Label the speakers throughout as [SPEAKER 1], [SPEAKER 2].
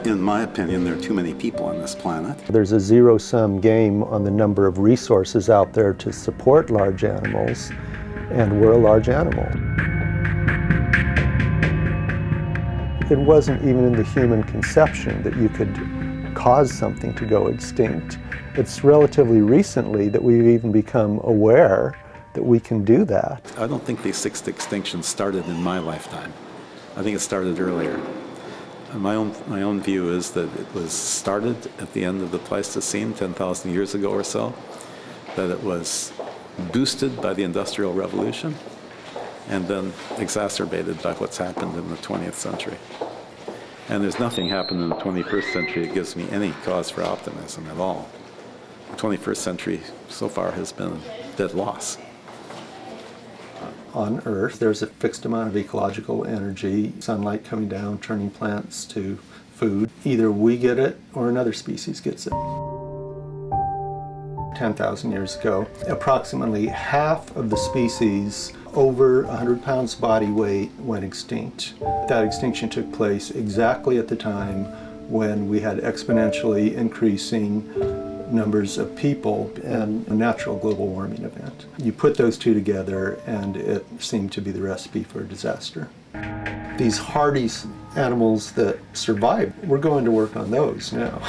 [SPEAKER 1] In my opinion, there are too many people on this planet.
[SPEAKER 2] There's a zero-sum game on the number of resources out there to support large animals, and we're a large animal. It wasn't even in the human conception that you could cause something to go extinct. It's relatively recently that we've even become aware that we can do that.
[SPEAKER 1] I don't think the sixth extinction started in my lifetime. I think it started earlier. My own view is that it was started at the end of the Pleistocene, 10,000 years ago or so, that it was boosted by the Industrial Revolution, and then exacerbated by what's happened in the 20th century. And there's nothing happened in the 21st century that gives me any cause for optimism at all. The 21st century so far has been a dead loss.
[SPEAKER 2] On Earth, there's a fixed amount of ecological energy, sunlight coming down, turning plants to food. Either we get it or another species gets it. 10,000 years ago, approximately half of the species over 100 pounds body weight went extinct. That extinction took place exactly at the time when we had exponentially increasing numbers of people and a natural global warming event. You put those two together and it seemed to be the recipe for a disaster. These hardy animals that survived, we're going to work on those now.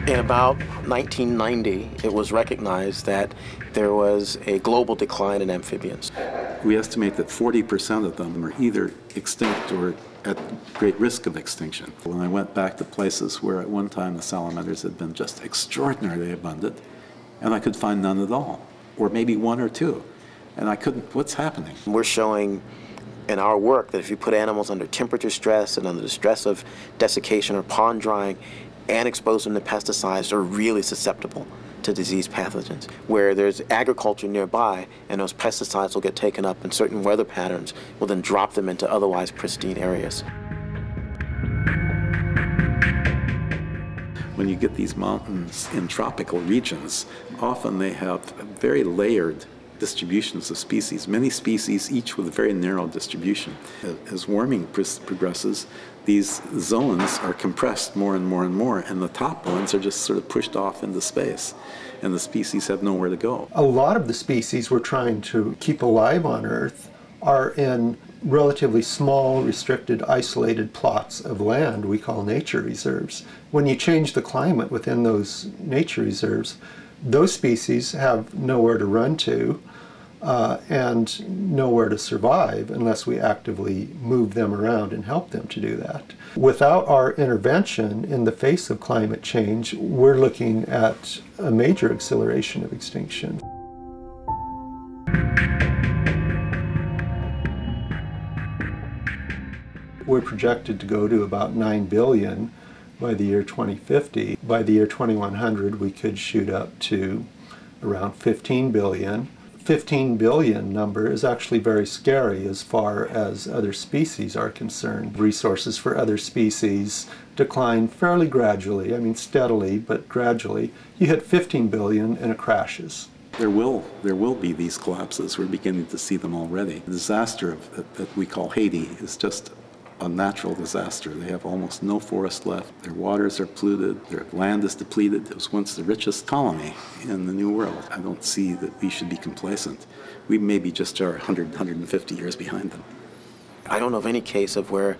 [SPEAKER 3] In about 1990, it was recognized that there was a global decline in amphibians.
[SPEAKER 1] We estimate that 40% of them are either extinct or at great risk of extinction. When I went back to places where at one time the salamanders had been just extraordinarily abundant, and I could find none at all, or maybe one or two, and I couldn't, what's happening?
[SPEAKER 3] We're showing in our work that if you put animals under temperature stress and under the stress of desiccation or pond drying and expose them to pesticides, they're really susceptible to disease pathogens. Where there's agriculture nearby and those pesticides will get taken up and certain weather patterns will then drop them into otherwise pristine areas.
[SPEAKER 1] When you get these mountains in tropical regions, often they have very layered distributions of species, many species, each with a very narrow distribution. As warming progresses, these zones are compressed more and more and more, and the top ones are just sort of pushed off into space, and the species have nowhere to go.
[SPEAKER 2] A lot of the species we're trying to keep alive on Earth are in relatively small, restricted, isolated plots of land we call nature reserves. When you change the climate within those nature reserves, those species have nowhere to run to and nowhere to survive unless we actively move them around and help them to do that. Without our intervention in the face of climate change, we're looking at a major acceleration of extinction. We're projected to go to about 9 billion by the year 2050. By the year 2100, we could shoot up to around 15 billion. 15 billion number is actually very scary as far as other species are concerned. Resources for other species decline fairly gradually, I mean steadily, but gradually. You hit 15 billion and it crashes.
[SPEAKER 1] There will be these collapses. We're beginning to see them already. The disaster that we call Haiti is just a natural disaster. They have almost no forest left. Their waters are polluted. Their land is depleted. It was once the richest colony in the New World. I don't see that we should be complacent. We may be just 100, 150 years behind them.
[SPEAKER 3] I don't know of any case of where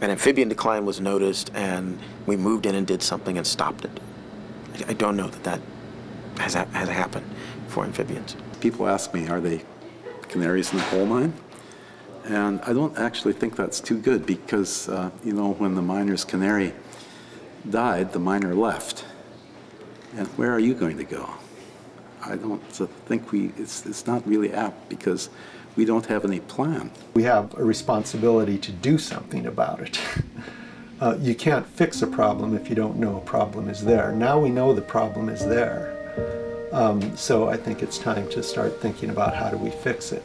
[SPEAKER 3] an amphibian decline was noticed and we moved in and did something and stopped it. I don't know that that has happened for amphibians.
[SPEAKER 1] People ask me, are they canaries in the coal mine? And I don't actually think that's too good because, you know, when the miner's canary died, the miner left. And where are you going to go? I don't think it's not really apt because we don't have any plan.
[SPEAKER 2] We have a responsibility to do something about it. You can't fix a problem if you don't know a problem is there. Now we know the problem is there. So I think it's time to start thinking about how do we fix it.